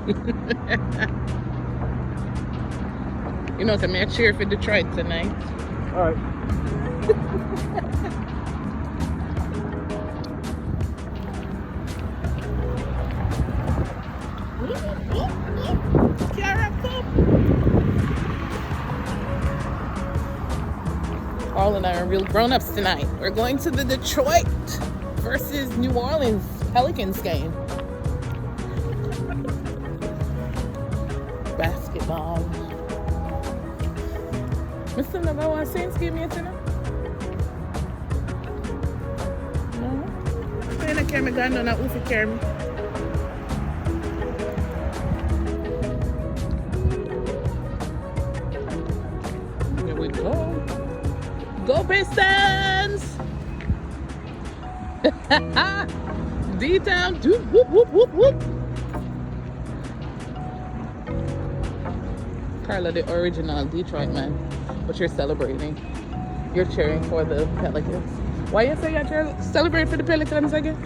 You know, so I cheer for Detroit tonight. All right. All and I are real grown-ups tonight. We're going to the Detroit versus New Orleans Pelicans game. Basketball. Mr. Navarro, Saints give me a dinner? No? I can't carry me gun, no, not who to carry me. Here we go. Go Pistons! D-Town, whoop, whoop, whoop, whoop. Carla, the original Detroit man. But you're celebrating. You're cheering for the Pelicans. Why you say you're celebrating for the Pelicans again?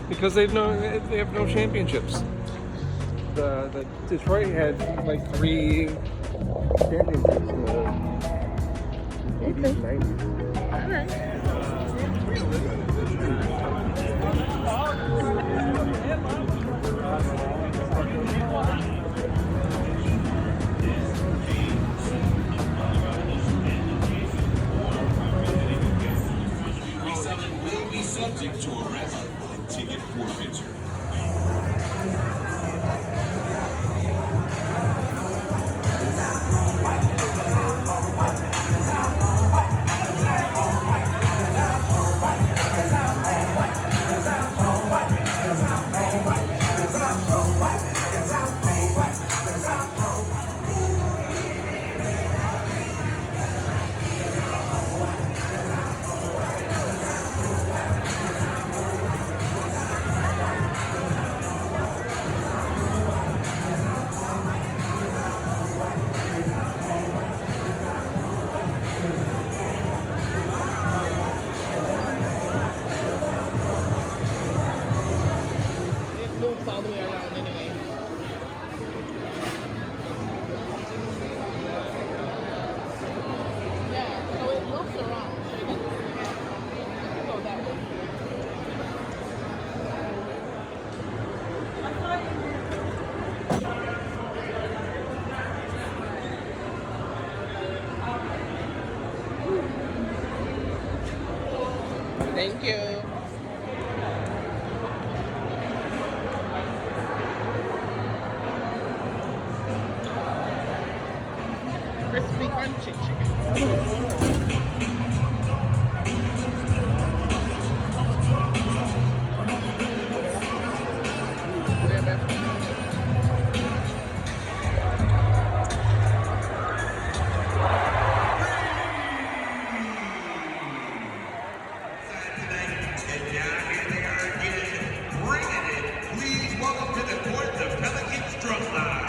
Because they have no championships. The Detroit had like 3 championships in the 80s and 90s. All right. Will be subject to arrest and ticket forfeiture. It loops all the way around anyway. Yeah, so it loops around. So it doesn't go that way. Thank you. Crispy, crunchy chicken. And down here they are again, bringing it. Please welcome to the court the Pelicans drum line.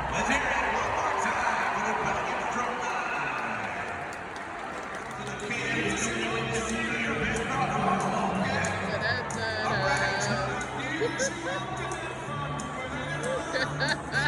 Let's hear it one more time for the Pelicans drum line. To the kids, see your best Da-da-da-da.